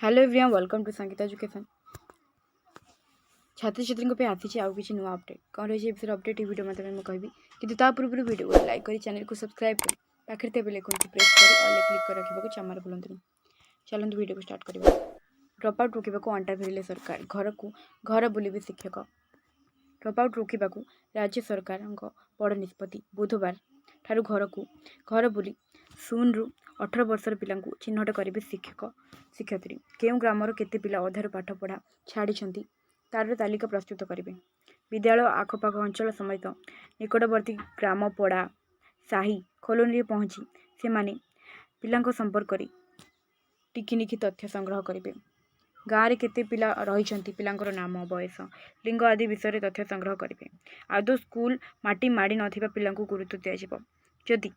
Hello everyone welcome to Sangeeta education. छात्र छात्री आसी आउ कि नुआ अपडेट कौन रही है अपडेट वीडियो मतलब कहबी कि पूर्व वीडियो को लाइक कर चैनल को सब्सक्राइब कर पाखे थे बेल आइकन को प्रेस कर ऑल क्लिक कर रखा जमार भूलु। चलते वीडियो को स्टार्ट करवा। ड्रॉप आउट रोकने अंटा भिड़े सरकार घर को घर बुले शिक्षक। ड्रॉप आउट रोकने राज्य सरकार बड़ निष्पत्ति बुधवार ठारू घर को घर बुली 0 ରୁ 18 वर्षर पिला चिन्हट करेंगे शिक्षक शिक्षयित्री केउं ग्रामर केते पिला अधार पाठ पढ़ा छाड़ी तार तालिका प्रस्तुत करेंगे। विद्यालय आखपाख अंचल समेत निकटवर्ती ग्राम पड़ा साही कॉलोनी पहुँची से माने पिला संपर्क करी टिकिनिखि तथ्य संग्रह करेंगे। गाँव में केते पिला रही पिलांकर नाम बयस लिंग आदि विषय तथ्य संग्रह करेंगे। आदौ स्कूल माटी माड़ी नथिबा पिलांकु गुरुत्व दिया जदि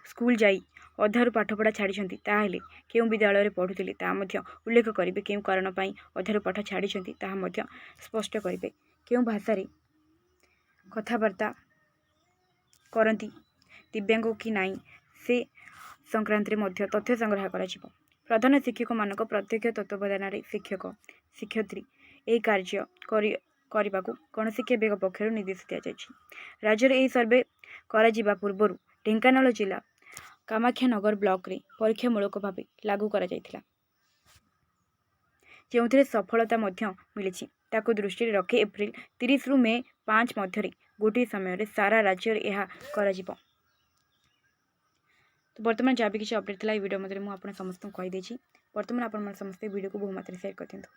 स्कूल जाई अधारू पाठपढ़ा छाड़ी ताहले केउं विद्यालय में पढ़ुले उल्लेख करेंगे। केउं कारण अधारू पाठ छाड़ी स्पष्ट करेंगे। केउं भाषा कथबार्ता करती दिव्यांग कि नाई से संक्रांत में तथ्य संग्रह कर प्रधान शिक्षक मानक प्रत्यक्ष तत्वावधान शिक्षक शिक्षयित्री यह कार्य करने को गणशिक्षा विभाग पक्षर निर्देश दि जाएगी। राज्य में यह सर्वे करा पूर्व ढेंकानाल जिला कामाख्यानगर ब्लॉक रे परीक्षामूलक भाव लागू करा जायथिला जो सफलता मिली दृष्टि रखी एप्रिल 30 ରୁ मे 5 मध्य गोटे समय सारा राज्य यह तो बर्तमान जहाँ भी किसी अपडेट था वीडियो मध्य मुझे समस्त कहीदे। बर्तमान आप समस्त वीडियो को बहुमात्रा शेयर कर दिखाँ।